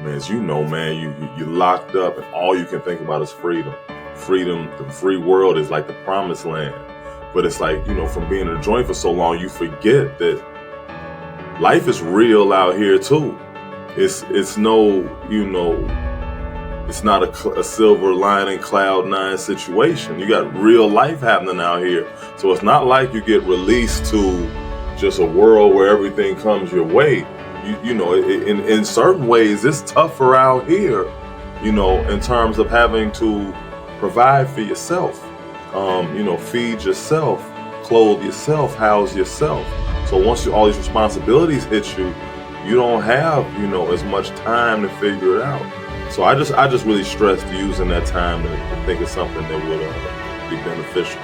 Man, as you know, man, you're locked up and all you can think about is freedom. Freedom, the free world is like the promised land. But it's like, from being in a joint for so long, you forget that life is real out here too. It's no, it's not a silver lining cloud nine situation. You got real life happening out here. So it's not like you get released to just a world where everything comes your way. In certain ways, it's tougher out here, in terms of having to provide for yourself, feed yourself, clothe yourself, house yourself. So once all these responsibilities hit you, you don't have, as much time to figure it out. So I just really stressed using that time to think of something that would be beneficial.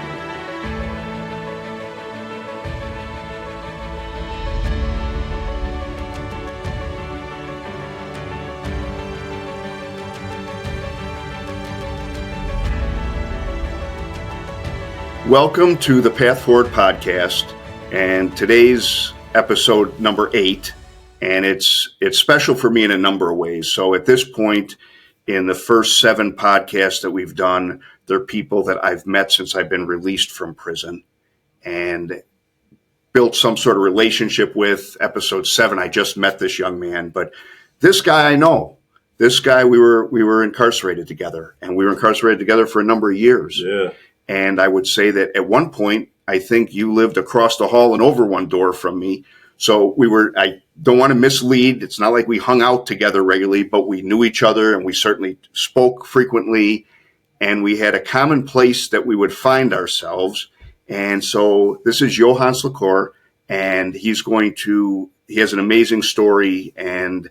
Welcome to the Path Forward podcast, and today's episode number 8, and it's special for me in a number of ways. So at this point in the first 7 podcasts that we've done, they're people that I've met since I've been released from prison and built some sort of relationship with. Episode 7, I just met this young man, but this guy I know. This guy, we were incarcerated together, and we were incarcerated together for a number of years. Yeah. And I would say that at one point, I think you lived across the hall and over one door from me. So I don't want to mislead. It's not like we hung out together regularly, but we knew each other and we certainly spoke frequently. And we had a common place that we would find ourselves. And so this is Yohance Lacour, and he has an amazing story, and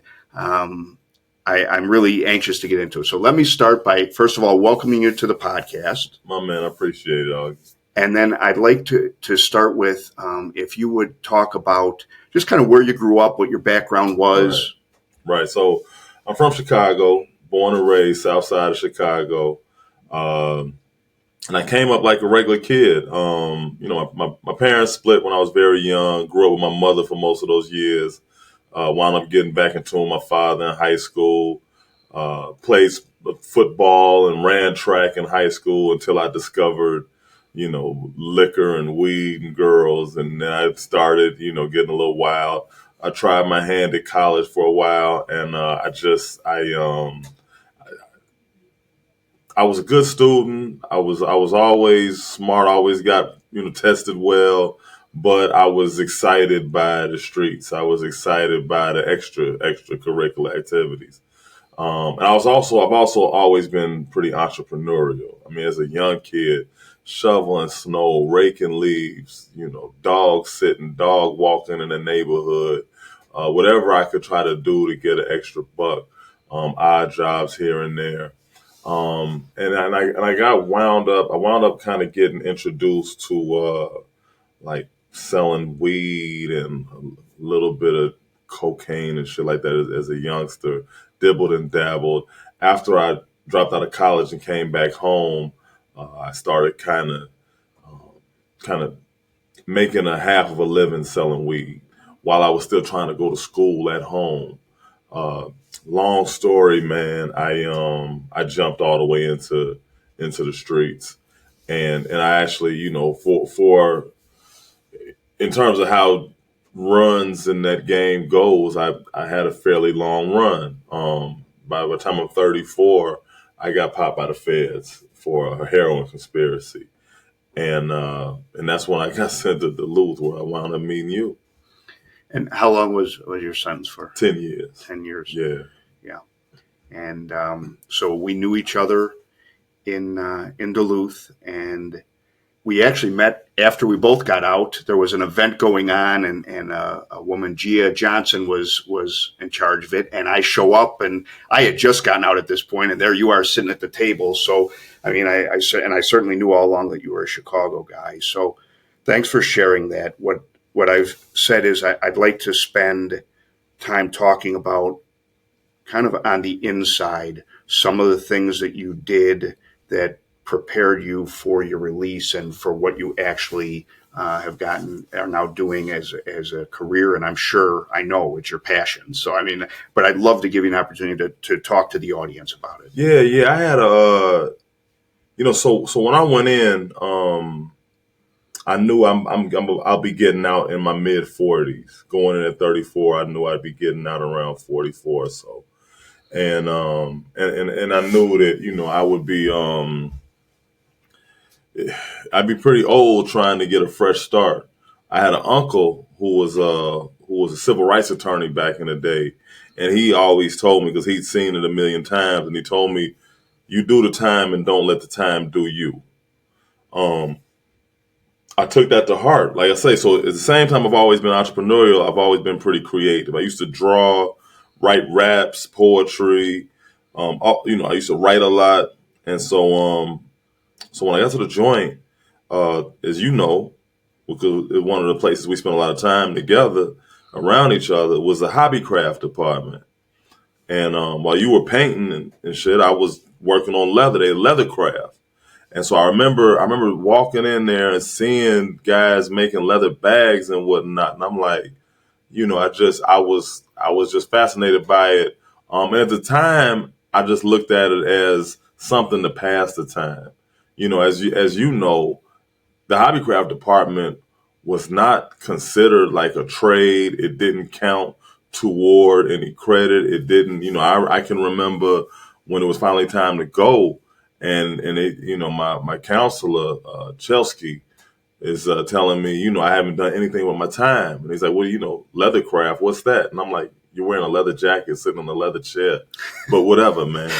I'm really anxious to get into it. So let me start by, first of all, welcoming you to the podcast. My man, I appreciate it, Augie. And then I'd like to start with, if you would talk about just kind of where you grew up, what your background was. Right. So I'm from Chicago, born and raised south side of Chicago. And I came up like a regular kid. My parents split when I was very young, grew up with my mother for most of those years. Wound up getting back into my father in high school, played football and ran track in high school until I discovered, liquor and weed and girls. And then I started, getting a little wild. I tried my hand at college for a while, and I was a good student. I was always smart, always got, tested well. But I was excited by the streets. I was excited by the extracurricular activities. And I've also always been pretty entrepreneurial. I mean, as a young kid, shoveling snow, raking leaves, dog sitting, dog walking in the neighborhood, whatever I could try to do to get an extra buck, odd jobs here and there. And I got wound up. I wound up kind of getting introduced to like selling weed and a little bit of cocaine and shit like that as a youngster, dibbled and dabbled. After I dropped out of college and came back home, I started kind of making a half of a living selling weed while I was still trying to go to school at home. Long story, man. I jumped all the way into the streets, and I actually, for in terms of how runs in that game goes, I had a fairly long run. By the time I'm 34, I got popped by the feds for a heroin conspiracy. And that's when I got sent to Duluth, where I wound up meeting you. And how long was your sentence for? 10 years. 10 years. Yeah. Yeah. And so we knew each other in Duluth, and we actually met after we both got out. There was an event going on, and a woman, Gia Johnson, was in charge of it. And I show up, and I had just gotten out at this point, and there you are sitting at the table. So, I mean, I certainly knew all along that you were a Chicago guy. So thanks for sharing that. What I've said is I'd like to spend time talking about kind of on the inside some of the things that you did that prepared you for your release and for what you actually are now doing as a career. And I know it's your passion. So, I mean, but I'd love to give you an opportunity to talk to the audience about it. Yeah. I had so when I went in, I knew I'll be getting out in my mid 40s. Going in at 34, I knew I'd be getting out around 44 or so. And I knew that, I would be, I'd be pretty old trying to get a fresh start. I had an uncle who was a civil rights attorney back in the day, and he always told me, because he'd seen it a million times, and he told me, "You do the time and don't let the time do you." Um, I took that to heart. Like I say, so at the same time I've always been entrepreneurial, I've always been pretty creative. I used to draw, write raps, poetry. I used to write a lot, and so when I got to the joint, as you know, because one of the places we spent a lot of time together around each other was the hobby craft department. And while you were painting and shit, I was working on leather craft. And so I remember walking in there and seeing guys making leather bags and whatnot. And I'm like, I was just fascinated by it. And at the time, I just looked at it as something to pass the time. As you know, the hobbycraft department was not considered like a trade. It didn't count toward any credit. It didn't, I can remember when it was finally time to go, and it, my counselor, Chelsky, is telling me, I haven't done anything with my time. And he's like, well, leathercraft, what's that? And I'm like, you're wearing a leather jacket, sitting on a leather chair, but whatever, man.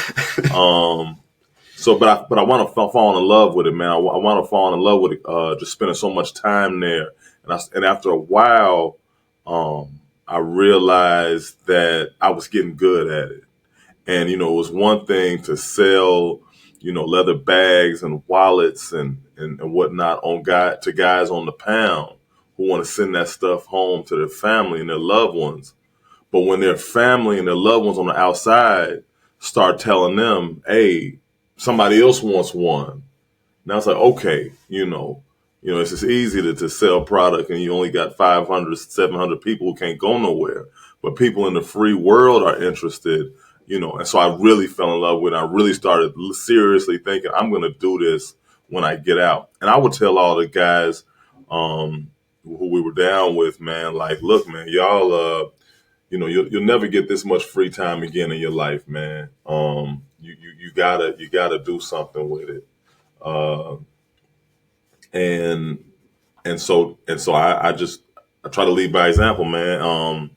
But I want to fall in love with it, man. I want to fall in love with it. Just spending so much time there, and after a while, I realized that I was getting good at it. And it was one thing to sell, leather bags and wallets and whatnot to guys on the pound who want to send that stuff home to their family and their loved ones. But when their family and their loved ones on the outside start telling them, hey, somebody else wants one. Now it's like, okay, it's just easy to sell product and you only got 500, 700 people who can't go nowhere. But people in the free world are interested, and so I really fell in love with it. I really started seriously thinking, I'm going to do this when I get out. And I would tell all the guys who we were down with, man, like, look, man, y'all, you'll never get this much free time again in your life, man. You gotta do something with it. Uh, and I try to lead by example, man.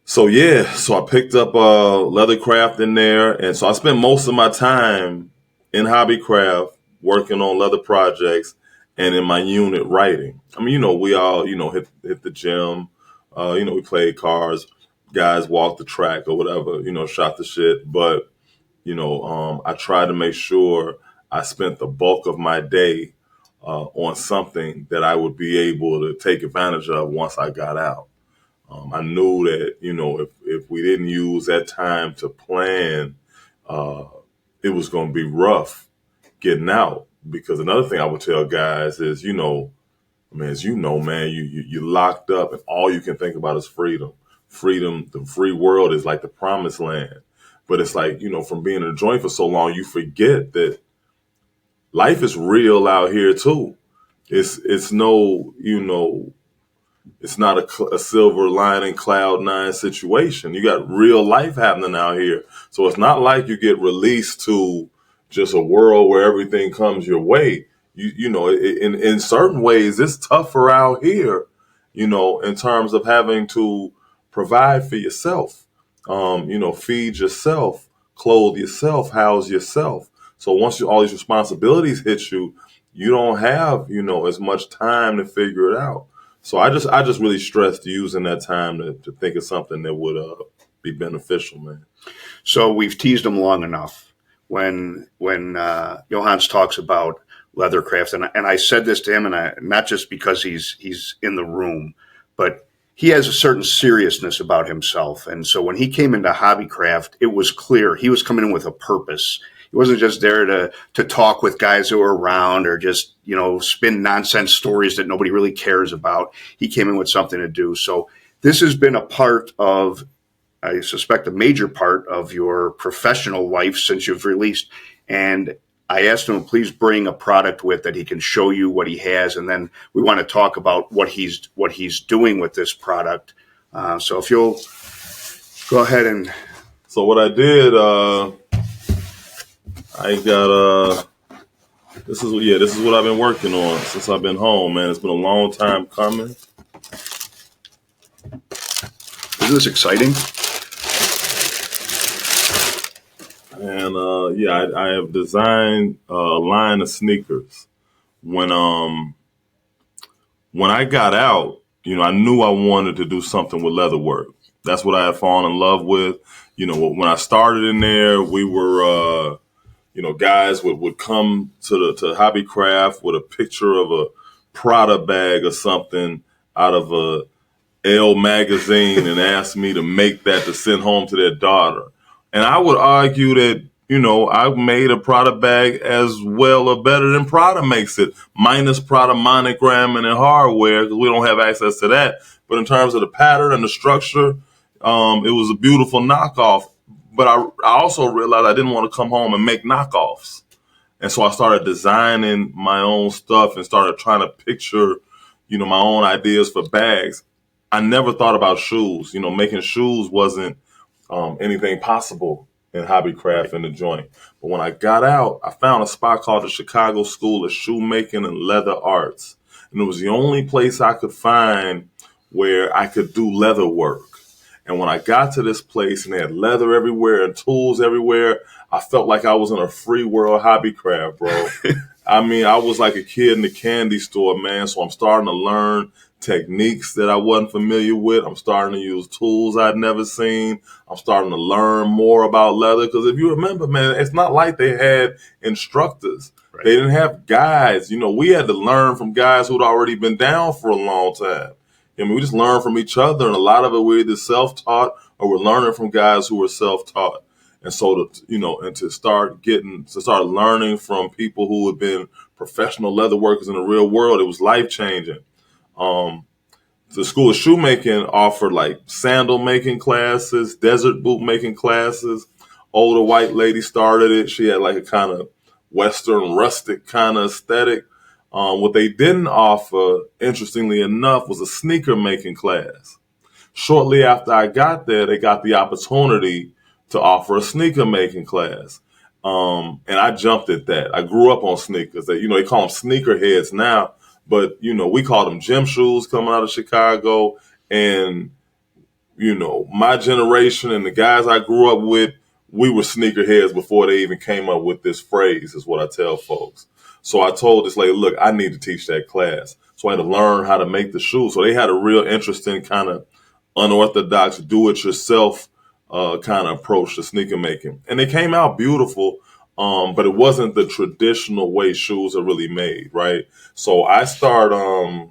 So I picked up leathercraft in there, and so I spent most of my time in hobbycraft working on leather projects and in my unit writing. I mean, we all hit the gym, we played cards, guys walked the track or whatever, shot the shit, but I tried to make sure I spent the bulk of my day on something that I would be able to take advantage of once I got out. I knew that, if we didn't use that time to plan, uh, it was going to be rough getting out. Because another thing I would tell guys is, as you know, man, you're locked up and all you can think about is freedom. Freedom, the free world is like the promised land. But it's like, from being in a joint for so long, you forget that life is real out here too. It's no, it's not a silver lining cloud nine situation. You got real life happening out here. So it's not like you get released to just a world where everything comes your way. In certain ways, it's tougher out here, in terms of having to provide for yourself, feed yourself, clothe yourself, house yourself. So once all these responsibilities hit you, you don't have, as much time to figure it out. So I just really stressed using that time to think of something that would be beneficial, man. So we've teased him long enough. When Yohance talks about leathercraft, and I said this to him, and not just because he's in the room, but he has a certain seriousness about himself. And so when he came into hobbycraft, it was clear he was coming in with a purpose. He wasn't just there to talk with guys who were around or just, spin nonsense stories that nobody really cares about. He came in with something to do. So this has been a part of, I suspect, a major part of your professional life since you've released. And I asked him, please bring a product with that he can show you what he has. And then we want to talk about what he's doing with this product. So if you'll go ahead and. So what I did, I got, this is what I've been working on since I've been home, man. It's been a long time coming. Isn't this exciting? And I have designed a line of sneakers. When I got out, I knew I wanted to do something with leather work. That's what I had fallen in love with. When I started in there, we were, guys would come to Hobby Craft with a picture of a Prada bag or something out of a Elle magazine and ask me to make that to send home to their daughter. And I would argue that, I made a Prada bag as well or better than Prada makes it, minus Prada monogramming and hardware, because we don't have access to that. But in terms of the pattern and the structure, it was a beautiful knockoff. But I also realized I didn't want to come home and make knockoffs. And so I started designing my own stuff and started trying to picture, my own ideas for bags. I never thought about shoes. Making shoes wasn't anything possible in hobbycraft in the joint. But when I got out, I found a spot called the Chicago School of Shoemaking and Leather Arts. And it was the only place I could find where I could do leather work. And when I got to this place and they had leather everywhere and tools everywhere, I felt like I was in a free world hobbycraft, bro. I mean, I was like a kid in the candy store, man. So I'm starting to learn techniques that I wasn't familiar with. I'm starting to use tools I'd never seen. I'm starting to learn more about leather. Because if you remember, man, it's not like they had instructors. Right. They didn't have guides. We had to learn from guys who'd already been down for a long time. We just learn from each other. And a lot of it we're either self-taught or we're learning from guys who were self-taught. And so, to start learning from people who have been professional leather workers in the real world, it was life-changing. The School of Shoemaking offered like sandal making classes, desert boot making classes. Older white lady started it. She had like a kind of Western rustic kind of aesthetic. What they didn't offer, interestingly enough, was a sneaker making class. Shortly after I got there, they got the opportunity to offer a sneaker making class. And I jumped at that. I grew up on sneakers. They call them sneaker heads now. But, we called them gym shoes coming out of Chicago. And, my generation and the guys I grew up with, we were sneakerheads before they even came up with this phrase, is what I tell folks. So I told this lady, look, I need to teach that class. So I had to learn how to make the shoes. So they had a real interesting kind of unorthodox do-it-yourself kind of approach to sneaker making. And they came out beautiful. But it wasn't the traditional way shoes are really made, right? So I started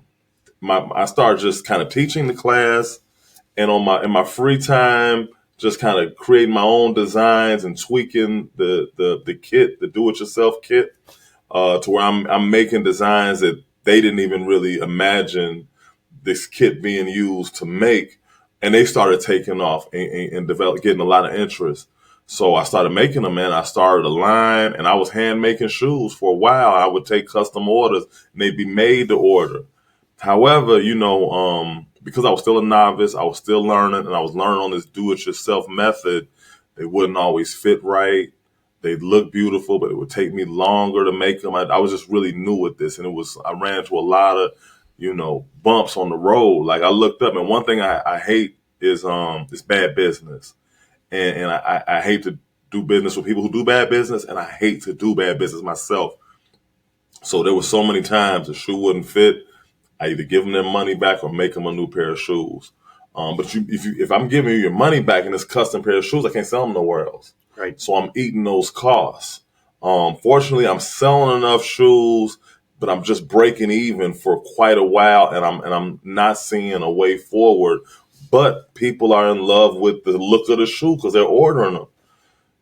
just kind of teaching the class, and in my free time, just kind of creating my own designs and tweaking the kit, the do-it-yourself kit, to where I'm making designs that they didn't even really imagine this kit being used to make, and they started taking off and getting a lot of interest. So I started making them, man. I started a line, and I was hand making shoes for a while. I would take custom orders, and they'd be made to order. However, because I was still a novice, I was still learning, and I was learning on this do-it-yourself method. They wouldn't always fit right. They'd look beautiful, but it would take me longer to make them. I was just really new at this, and I ran into a lot of, bumps on the road. Like I looked up, and one thing I hate is bad business. And I hate to do business with people who do bad business, and I hate to do bad business myself. So there were so many times the shoe wouldn't fit. I either give them their money back or make them a new pair of shoes. But if I'm giving you your money back in this custom pair of shoes, I can't sell them nowhere else. Right. So I'm eating those costs. Fortunately, I'm selling enough shoes, but I'm just breaking even for quite a while, and I'm not seeing a way forward. But people are in love with the look of the shoe because they're ordering them.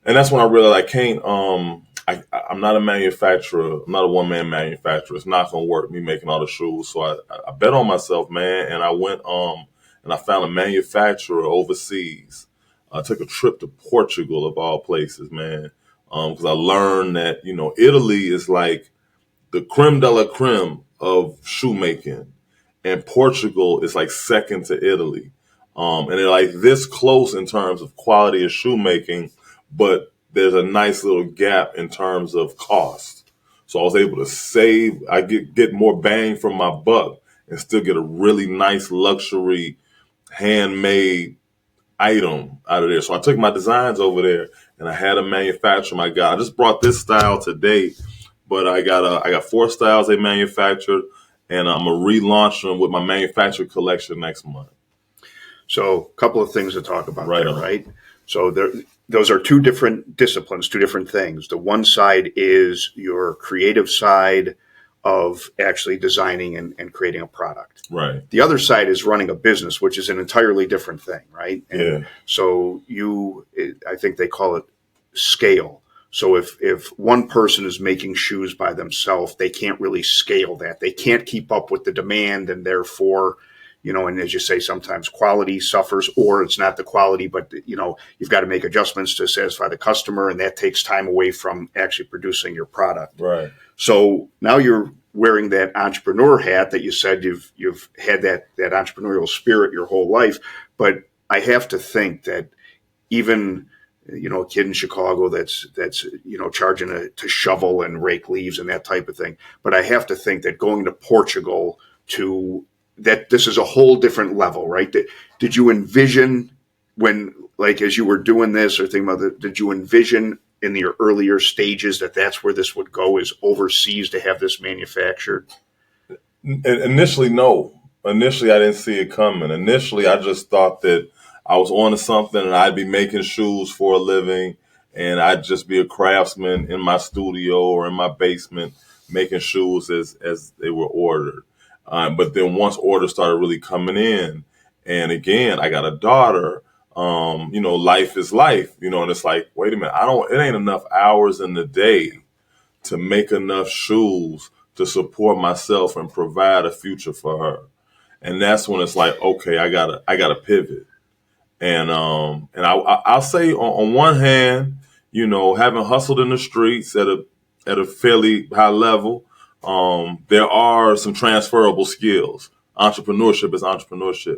And that's when I realized I can't. I'm not a manufacturer. I'm not a one man manufacturer. It's not gonna work. Me making all the shoes. So I bet on myself, man. And I went and I found a manufacturer overseas. I took a trip to Portugal of all places, man. Because I learned that Italy is like the creme de la creme of shoemaking, and Portugal is like second to Italy. And they're like this close in terms of quality of shoemaking, but there's a nice little gap in terms of cost. So I was able to save. I get more bang from my buck and still get a really nice luxury handmade item out of there. So I took my designs over there and I had a manufacturer. My God, I just brought this style today, but I got four styles they manufactured, and I'm gonna relaunch them with my manufactured collection next month. So a couple of things to talk about Right there, on. right? So those are two different disciplines, two different things. The one side is your creative side of actually designing and creating a product. Right. The other side is running a business, which is an entirely different thing, right? And Yeah. so I think they call it scale. So if one person is making shoes by themselves, they can't really scale that. They can't keep up with the demand, and therefore, and as you say, sometimes quality suffers, or it's not the quality, but you've got to make adjustments to satisfy the customer, and that takes time away from actually producing your product. Right. So now you're wearing that entrepreneur hat that you said you've had that entrepreneurial spirit your whole life. But I have to think that even a kid in Chicago that's charging to shovel and rake leaves and that type of thing. But I have to think that going to Portugal that this is a whole different level, right? Did you envision when, like, as you were doing this or thinking about it, did you envision in your earlier stages that that's where this would go, is overseas to have this manufactured? Initially, no. Initially, I didn't see it coming. Initially, I just thought that I was on to something and I'd be making shoes for a living, and I'd just be a craftsman in my studio or in my basement making shoes as they were ordered. But then once orders started really coming in, and again, I got a daughter. Life is life. And it's like, wait a minute, it ain't enough hours in the day to make enough shoes to support myself and provide a future for her. And that's when it's like, okay, I gotta pivot. And I'll say on one hand, having hustled in the streets at a fairly high level, there are some transferable skills. Entrepreneurship is entrepreneurship.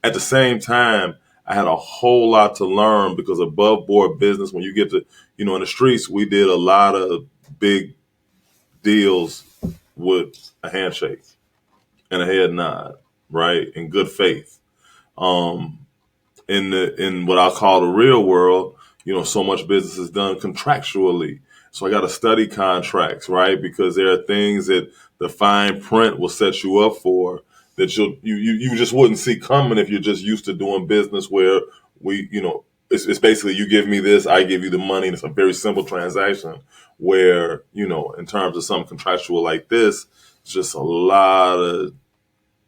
At the same time, I had a whole lot to learn because above board business, when you get to, in the streets, we did a lot of big deals with a handshake and a head nod, right? In good faith. Um, in what I call the real world, so much business is done contractually. So I got to study contracts, right? Because there are things that the fine print will set you up for that you just wouldn't see coming if you're just used to doing business where it's basically you give me this, I give you the money, and it's a very simple transaction. Where in terms of something contractual like this, it's just a lot of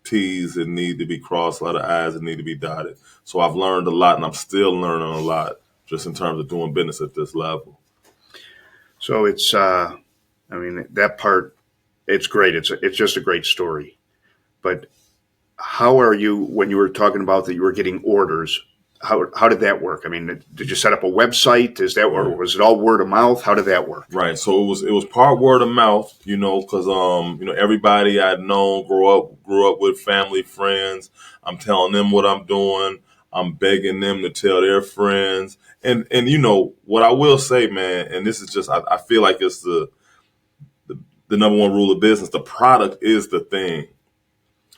T's that need to be crossed, a lot of I's that need to be dotted. So I've learned a lot, and I'm still learning a lot just in terms of doing business at this level. So it's, that part, it's great. It's just a great story. But how are you, when you were talking about that you were getting orders, how did that work? I mean, did you set up a website? Or was it all word of mouth? How did that work? Right. So it was part word of mouth, because everybody I'd known grew up with, family, friends. I'm telling them what I'm doing. I'm begging them to tell their friends. And what I will say, man, and this is just I feel like it's the number one rule of business. The product is the thing.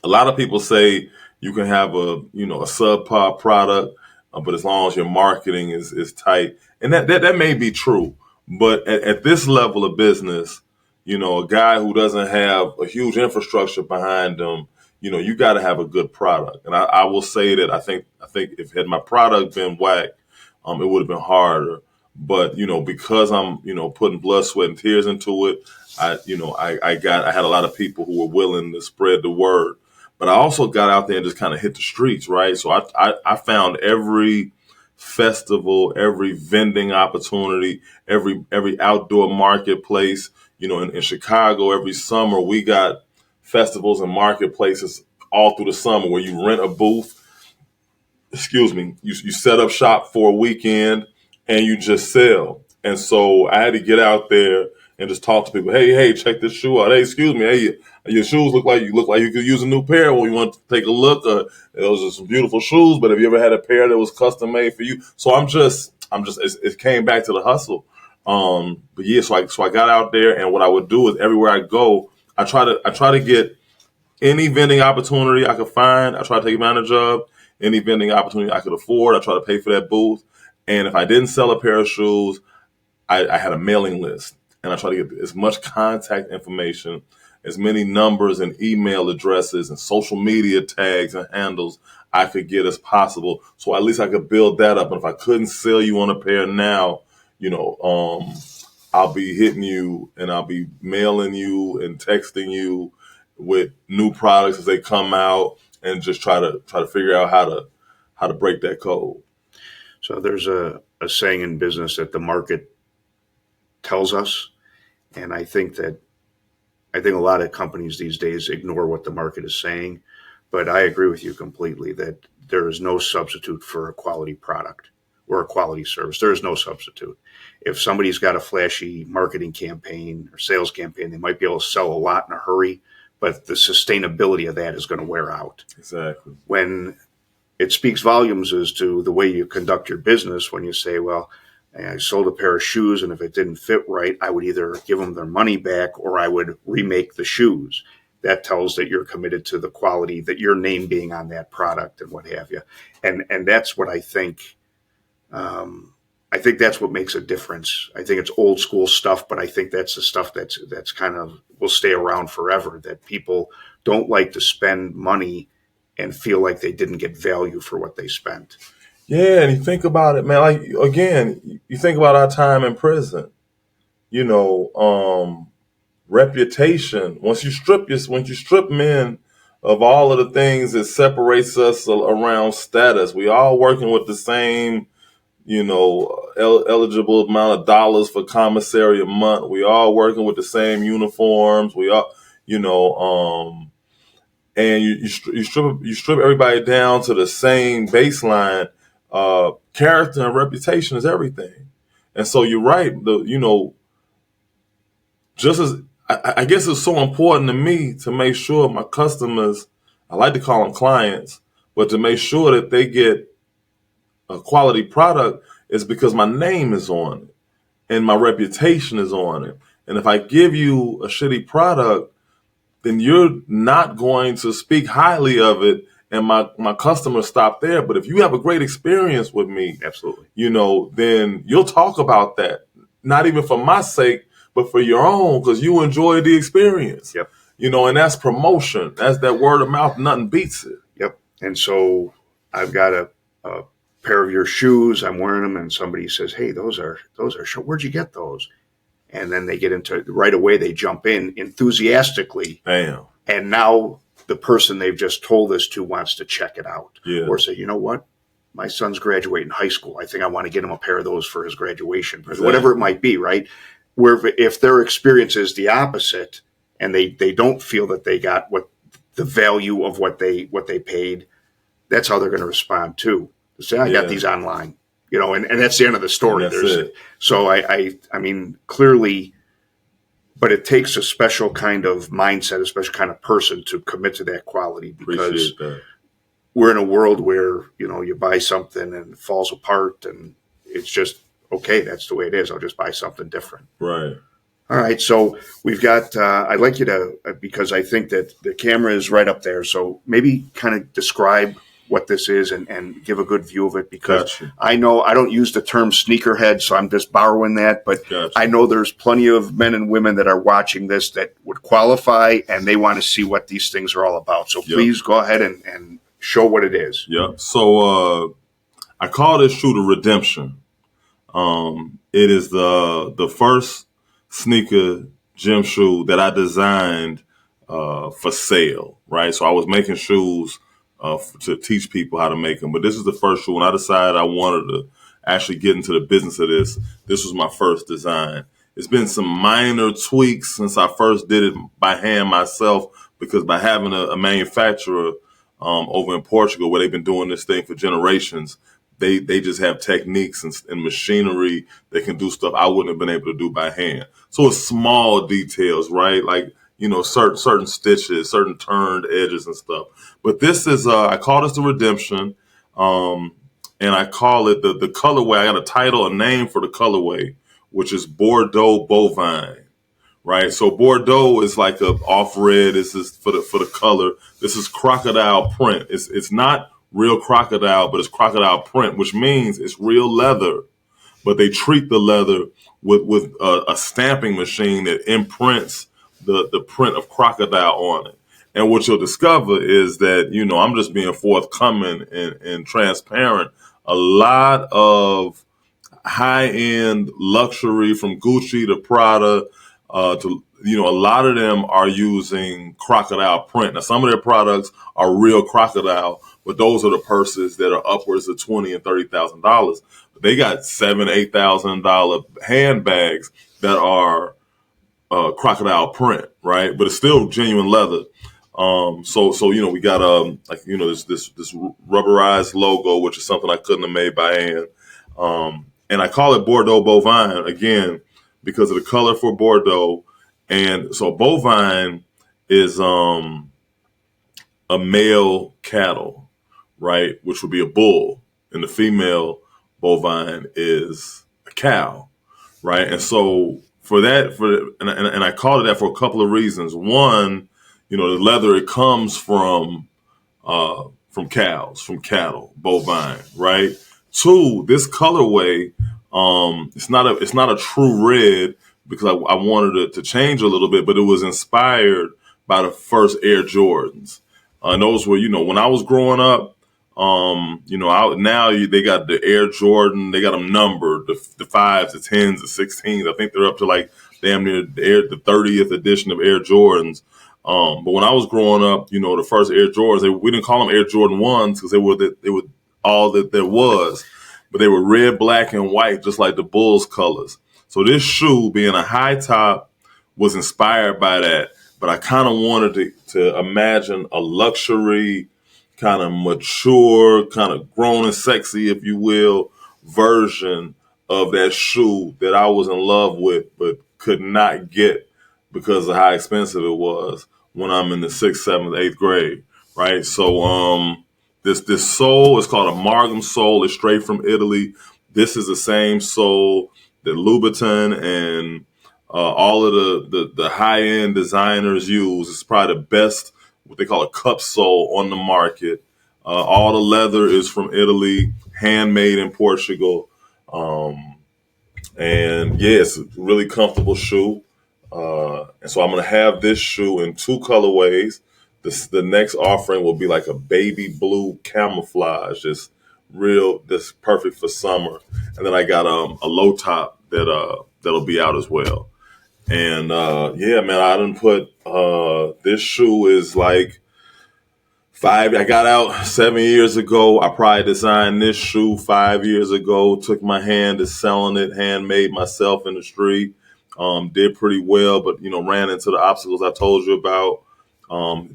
A lot of people say you can have a subpar product, but as long as your marketing is tight, and that may be true, but at this level of business, a guy who doesn't have a huge infrastructure behind them, you got to have a good product. And I will say that I think if had my product been whack, it would have been harder. But because I'm putting blood, sweat, and tears into it, I had a lot of people who were willing to spread the word. But I also got out there and just kind of hit the streets, right? So I found every festival, every vending opportunity, every outdoor marketplace. In Chicago, every summer we got festivals and marketplaces all through the summer where you rent a booth. Excuse me, you set up shop for a weekend and you just sell. And so I had to get out there and just talk to people. Hey, check this shoe out. Hey, excuse me. Hey, your shoes look like you could use a new pair. Well, you want to take a look. Those are some beautiful shoes. But have you ever had a pair that was custom made for you? So it came back to the hustle. But yeah, so I got out there, and what I would do is everywhere I go, I try to get any vending opportunity I could find. I try to take advantage of any vending opportunity I could afford. I try to pay for that booth. And if I didn't sell a pair of shoes, I had a mailing list, and I try to get as much contact information, as many numbers and email addresses and social media tags and handles I could get as possible. So at least I could build that up. And if I couldn't sell you on a pair now, I'll be hitting you and I'll be mailing you and texting you with new products as they come out, and just try to figure out how to break that code. So there's a saying in business that the market tells us, and I think a lot of companies these days ignore what the market is saying. But I agree with you completely that there is no substitute for a quality product or a quality service. There is no substitute. If somebody's got a flashy marketing campaign or sales campaign, they might be able to sell a lot in a hurry, but the sustainability of that is going to wear out. Exactly. When it speaks volumes as to the way you conduct your business, when you say, well, I sold a pair of shoes, and if it didn't fit right, I would either give them their money back or I would remake the shoes. That tells that you're committed to the quality, that your name being on that product and what have you. And that's what I think. I think that's what makes a difference. I think it's old school stuff, but I think that's the stuff that's kind of will stay around forever. That people don't like to spend money and feel like they didn't get value for what they spent. Yeah, and you think about it, man. Like again, you think about our time in prison. Reputation. Once you strip men of all of the things that separates us around status, we all working with the same, eligible amount of dollars for commissary a month. We all working with the same uniforms. We all, and you strip everybody down to the same baseline. Character and reputation is everything. And so you're right. Just as I guess it's so important to me to make sure my customers, I like to call them clients, but to make sure that they get a quality product is because my name is on it and my reputation is on it. And if I give you a shitty product, then you're not going to speak highly of it, and my customers stop there. But if you have a great experience with me, absolutely, then you'll talk about that, not even for my sake, but for your own, because you enjoy the experience. Yep. And that's promotion. That's that word of mouth. Nothing beats it. Yep. And so I've got a pair of your shoes. I'm wearing them, and somebody says, "Hey, those are where'd you get those?" And then they get into right away. They jump in enthusiastically. Bam. And now the person they've just told this to wants to check it out. Yeah. Or say, you know what? My son's graduating high school. I think I want to get him a pair of those for his graduation. Exactly. Whatever it might be, right? Where if their experience is the opposite and they don't feel that they got what the value of what they paid, that's how they're going to respond too. They say, I got these online. And that's the end of the story. So I mean, clearly, but it takes a special kind of mindset, a special kind of person to commit to that quality, because we're in a world where, you buy something and it falls apart and it's just, okay, that's the way it is. I'll just buy something different. Right. All right. So we've got, I'd like you to, because I think that the camera is right up there. So maybe kind of describe what this is and give a good view of it, because Gotcha. I know I don't use the term sneakerhead, so I'm just borrowing that, but Gotcha. I know there's plenty of men and women that are watching this that would qualify, and they want to see what these things are all about. So please go ahead and show what it is. Yeah. So I call this shoe the Redemption. It is the first sneaker gym shoe that I designed for sale, right? So I was making shoes to teach people how to make them. But this is the first shoe. When I decided I wanted to actually get into the business of this, this was my first design. It's been some minor tweaks since I first did it by hand myself, because by having a manufacturer over in Portugal, where they've been doing this thing for generations, they just have techniques and machinery that can do stuff I wouldn't have been able to do by hand. So it's small details, right? Like, certain stitches, certain turned edges and stuff. But this is, I call this the Redemption. Um, and I call it the colorway. I got a title, a name for the colorway, which is Bordeaux Bovine, right? So Bordeaux is like a off red. This is for the color. This is crocodile print. It's not real crocodile, but it's crocodile print, which means it's real leather. But they treat the leather with a stamping machine that imprints the print of crocodile on it. And what you'll discover is that, I'm just being forthcoming and transparent. A lot of high end luxury, from Gucci to Prada, to a lot of them are using crocodile print. Now, some of their products are real crocodile, but those are the purses that are upwards of $20,000 and $30,000. They got $7,000-$8,000 handbags that are crocodile print, right? But it's still genuine leather. So we got this rubberized logo, which is something I couldn't have made by hand. And I call it Bordeaux Bovine again because of the color for Bordeaux. And so bovine is a male cattle, right? Which would be a bull, and the female bovine is a cow, right? And so and I called it that for a couple of reasons. One, the leather, it comes from cows, from cattle, bovine, right? Two, this colorway, it's not a true red, because I wanted it to change a little bit, but it was inspired by the first Air Jordans. And those were, when I was growing up, they got the Air Jordan, they got them numbered, the 5s, the 10s, the 16s. I think they're up to like damn near the 30th edition of Air Jordans. But when I was growing up, the first Air Jordans, we didn't call them Air Jordan 1s because they were all that there was. But they were red, black, and white, just like the Bulls colors. So this shoe, being a high top, was inspired by that. But I kind of wanted to imagine a luxury, kind of mature, kind of grown and sexy, if you will, version of that shoe that I was in love with, but could not get because of how expensive it was when I'm in the 6th, 7th, 8th grade, right? So this sole is called a Margam sole. It's straight from Italy. This is the same sole that Louboutin and all of the high end designers use. It's probably the best, what they call a cup sole on the market. All the leather is from Italy, handmade in Portugal. And yeah, it's a really comfortable shoe. And so I'm going to have this shoe in 2 colorways. The next offering will be like a baby blue camouflage, just perfect for summer. And then I got a low top that'll be out as well. And yeah, man, I done put this shoe is like I got out 7 years ago. I probably designed this shoe 5 years ago. Took my hand to selling it, handmade myself in the street. Did pretty well, but ran into the obstacles I told you about.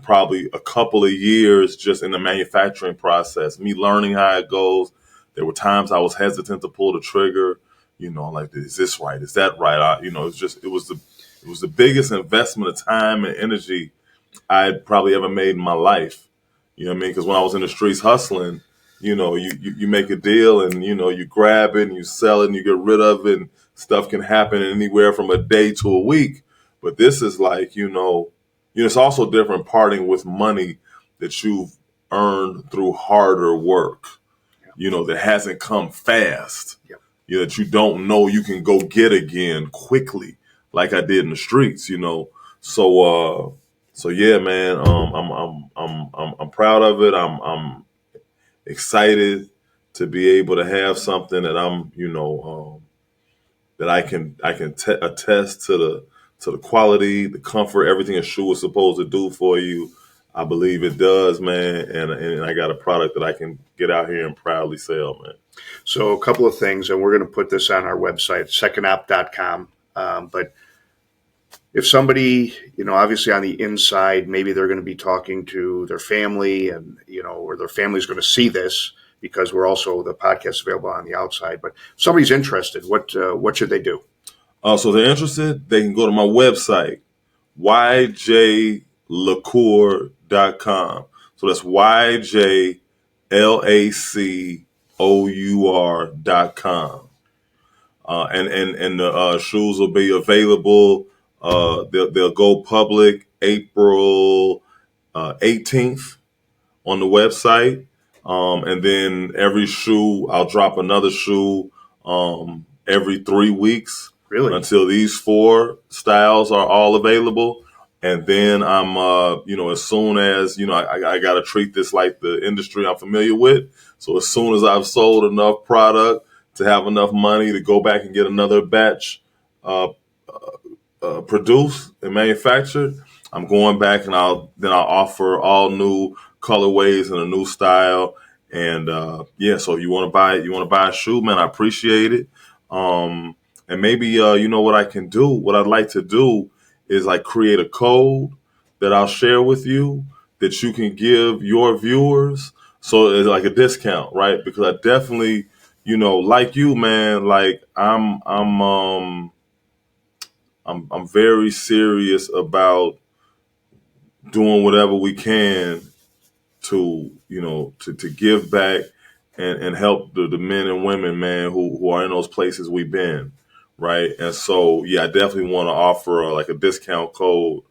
Probably a couple of years just in the manufacturing process, me learning how it goes. There were times I was hesitant to pull the trigger. Like, is this right? Is that right? It was the biggest investment of time and energy I'd probably ever made in my life. You know what I mean? Because when I was in the streets hustling, you make a deal and, you grab it and you sell it and you get rid of it, and stuff can happen in anywhere from a day to a week. But this is like, it's also different parting with money that you've earned through harder work, that hasn't come fast, Yep. That you don't know you can go get again quickly, like I did in the streets, So yeah, man, I'm proud of it. I'm excited to be able to have something that that I can attest to the quality, the comfort, everything a shoe is supposed to do for you. I believe it does, man, and I got a product that I can get out here and proudly sell, man. So a couple of things, and we're going to put this on our website, secondop.com. But if somebody, obviously on the inside, maybe they're going to be talking to their family and, or their family's going to see this because the podcast available on the outside. But if somebody's interested, what should they do? So if they're interested, they can go to my website, yjlacour.com. So that's yjlacour.com. And the shoes will be available. They'll go public April 18th on the website. And then every shoe, I'll drop another shoe every 3 weeks. Really? Until these 4 styles are all available. And then I'm, as soon as, I got to treat this like the industry I'm familiar with. So as soon as I've sold enough product to have enough money to go back and get another batch produced and manufactured, I'm going back and I'll offer all new colorways and a new style. And so if you want to buy a shoe, man, I appreciate it. And maybe what I can do, what I'd like to do is like create a code that I'll share with you that you can give your viewers. So it's like a discount, right? Because I definitely, like you, man, like I'm very serious about doing whatever we can to give back and help the men and women, man, who are in those places we've been, right? And so, yeah, I definitely want to offer like a discount code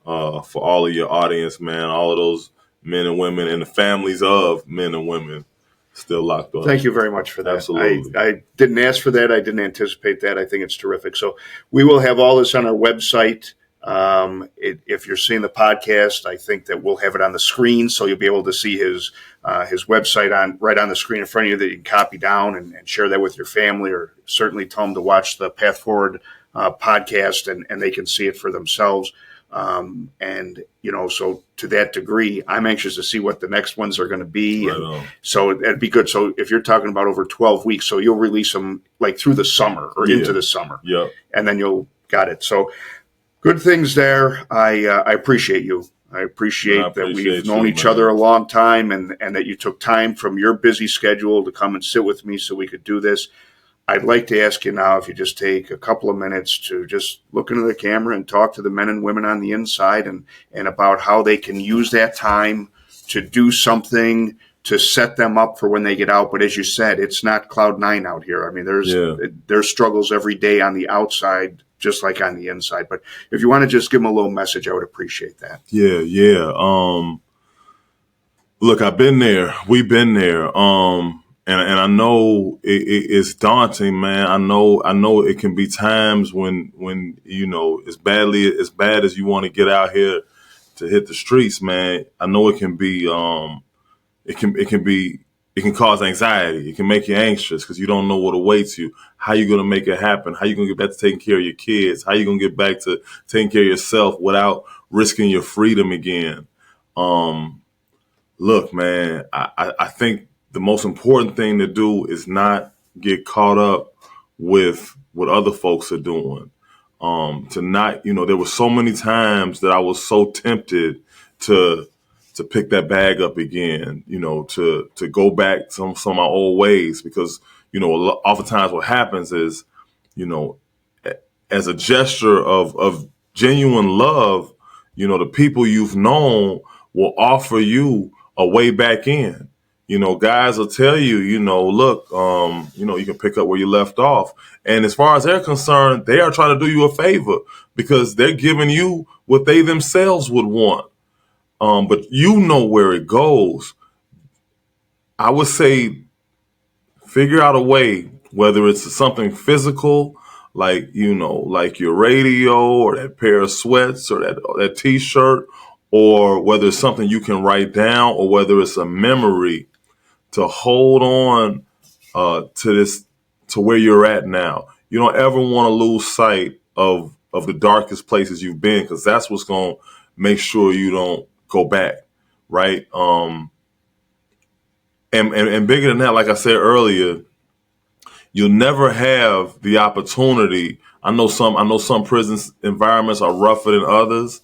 for all of your audience, man, all of those men and women and the families of men and women still locked on. Thank you very much for that. Absolutely. I didn't ask for that. I didn't anticipate that. I think it's terrific. So we will have all this on our website. If you're seeing the podcast, I think that we'll have it on the screen, so you'll be able to see his website right on the screen in front of you that you can copy down and share that with your family, or certainly tell them to watch the Path Forward podcast and they can see it for themselves. So to that degree, I'm anxious to see what the next ones are going to be. Right. So it'd be good. So if you're talking about over 12 weeks, so you'll release them like through the summer or into the summer. Yeah. And then you'll got it. So good things there. I appreciate you. I appreciate that we've known each other a long time and that you took time from your busy schedule to come and sit with me so we could do this. I'd like to ask you now if you just take a couple of minutes to just look into the camera and talk to the men and women on the inside and about how they can use that time to do something to set them up for when they get out. But as you said, it's not cloud nine out here. I mean, there's struggles every day on the outside, just like on the inside. But if you want to just give them a little message, I would appreciate that. Yeah. Look, I've been there. We've been there. And I know it's daunting, man. I know it can be times when as bad as you want to get out here to hit the streets, man. I know it can be it can cause anxiety. It can make you anxious because you don't know what awaits you. How you gonna make it happen? How you gonna get back to taking care of your kids? How you gonna get back to taking care of yourself without risking your freedom again? Look, man, I think the most important thing to do is not get caught up with what other folks are doing. To not, there were so many times that I was so tempted to pick that bag up again, to go back to some of my old ways, because, oftentimes what happens is, as a gesture of genuine love, the people you've known will offer you a way back in. Guys will tell you, look, you can pick up where you left off. And as far as they're concerned, they are trying to do you a favor because they're giving you what they themselves would want. But you know where it goes. I would say figure out a way, whether it's something physical, like, like your radio or that pair of sweats or that T-shirt, or whether it's something you can write down, or whether it's a memory to hold on to where you're at now. You don't ever want to lose sight of the darkest places you've been, because that's what's going to make sure you don't go back. right? And bigger than that, like I said earlier, you'll never have the opportunity. I know some prison environments are rougher than others,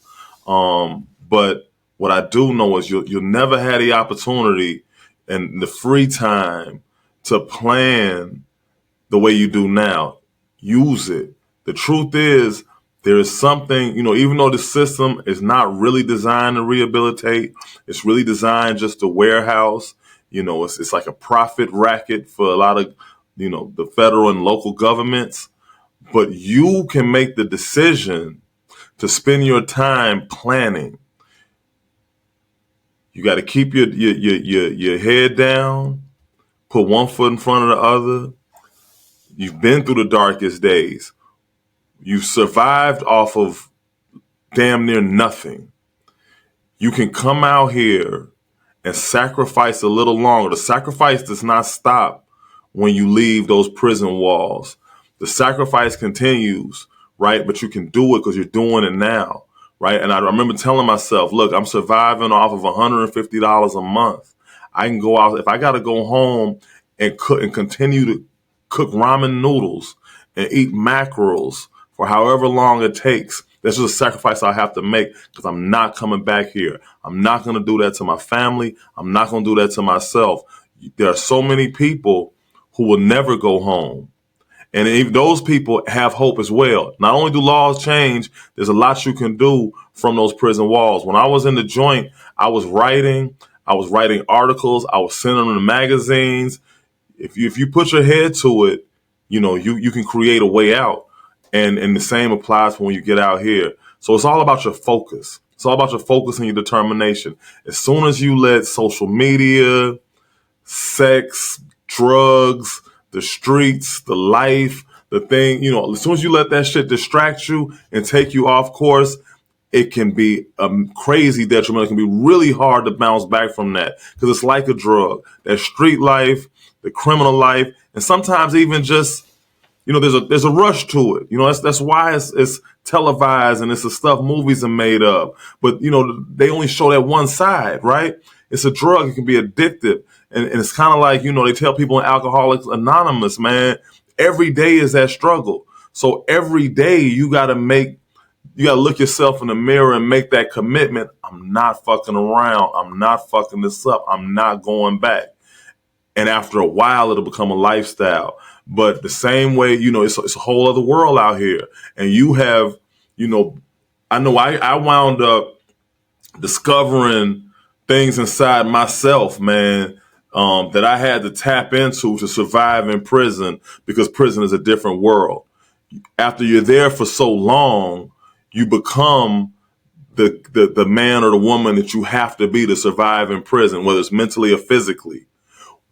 but what I do know is you'll never have the opportunity and the free time to plan the way you do now. Use it. The truth is, there is something, even though the system is not really designed to rehabilitate, it's really designed just to warehouse. It's like a profit racket for a lot of, the federal and local governments. But you can make the decision to spend your time planning. You got to keep your head down, put one foot in front of the other. You've been through the darkest days. You've survived off of damn near nothing. You can come out here and sacrifice a little longer. The sacrifice does not stop when you leave those prison walls. The sacrifice continues, right? But you can do it because you're doing it now, right? And I remember telling myself, look, I'm surviving off of $150 a month. I can go out, if I got to go home and cook and continue to cook ramen noodles and eat mackerels for however long it takes. That's just a sacrifice I have to make because I'm not coming back here. I'm not going to do that to my family. I'm not going to do that to myself. There are so many people who will never go home. And if those people have hope as well. Not only do laws change, there's a lot you can do from those prison walls. When I was in the joint, I was writing articles. I was sending them to magazines. If you put your head to it, you can create a way out. And the same applies for when you get out here. So it's all about your focus. It's all about your focus and your determination. As soon as you let social media, sex, drugs, the streets, the life, the thing, as soon as you let that shit distract you and take you off course, it can be a crazy detriment. It can be really hard to bounce back from that because it's like a drug. That street life, the criminal life, and sometimes even just there's a rush to it. That's why it's televised and it's the stuff movies are made of. But they only show that one side, right? It's a drug. It can be addictive, and it's kind of like they tell people in Alcoholics Anonymous, man, every day is that struggle. So every day you got to look yourself in the mirror and make that commitment. I'm not fucking around. I'm not fucking this up. I'm not going back. And after a while, it'll become a lifestyle. But the same way, it's a whole other world out here. And you have, I know I wound up discovering things inside myself, man, that I had to tap into to survive in prison because prison is a different world. After you're there for so long, you become the man or the woman that you have to be to survive in prison, whether it's mentally or physically.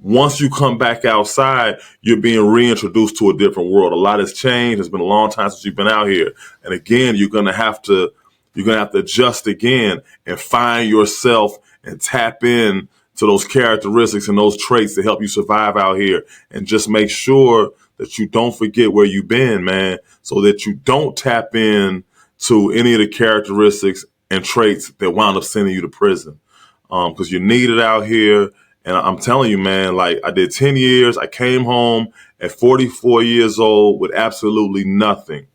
Once you come back outside, you're being reintroduced to a different world. A lot has changed. It's been a long time since you've been out here. And again, you're gonna have to adjust again and find yourself and tap in to those characteristics and those traits to help you survive out here. And just make sure that you don't forget where you've been, man, so that you don't tap in to any of the characteristics and traits that wound up sending you to prison. Because you need it out here. And I'm telling you, man, like I did 10 years. I came home at 44 years old with absolutely nothing.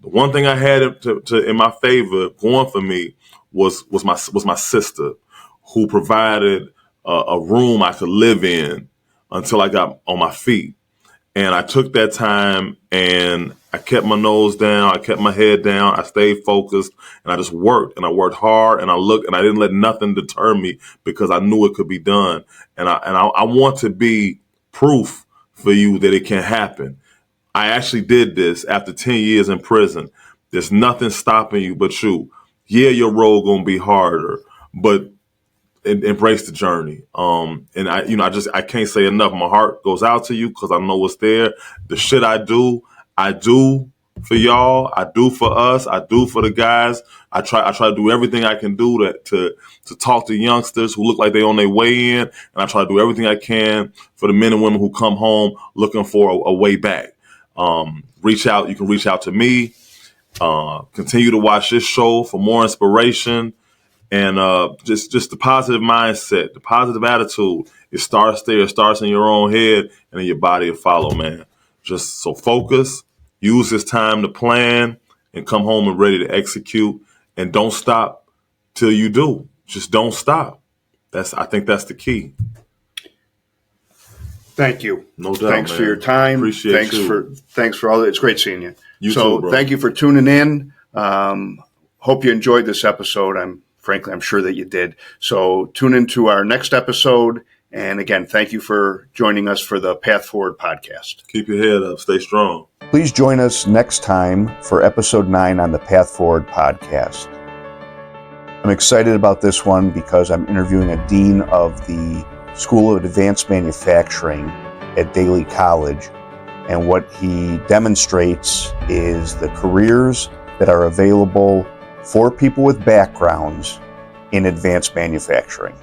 The one thing I had to in my favor going for me was my sister, who provided a room I could live in until I got on my feet. And I took that time and I kept my nose down. I kept my head down. I stayed focused and I just worked, and I worked hard, and I looked, and I didn't let nothing deter me because I knew it could be done. And I want to be proof for you that it can happen. I actually did this after 10 years in prison. There's nothing stopping you but you. Yeah, your road going to be harder, but embrace the journey. And I can't say enough. My heart goes out to you because I know what's there. The shit I do for y'all. I do for us. I do for the guys. I try to do everything I can do to talk to youngsters who look like they on their way in. And I try to do everything I can for the men and women who come home looking for a way back. Reach out. You can reach out to me. Continue to watch this show for more inspiration. And just the positive mindset, the positive attitude. It starts there. It starts in your own head, and then your body will follow, man. Just so focus. Use this time to plan and come home and ready to execute. And don't stop till you do. Just don't stop. I think that's the key. Thank you. No doubt. Thanks man. for your time. Appreciate you. Thanks for all that. It's great seeing you. You so too, bro. Thank you for tuning in. Hope you enjoyed this episode. I'm sure that you did. So tune into our next episode. And again, thank you for joining us for the Path Forward podcast. Keep your head up. Stay strong. Please join us next time for episode 9 on the Path Forward podcast. I'm excited about this one because I'm interviewing a dean of the School of Advanced Manufacturing at Daly College. And what he demonstrates is the careers that are available for people with backgrounds in advanced manufacturing.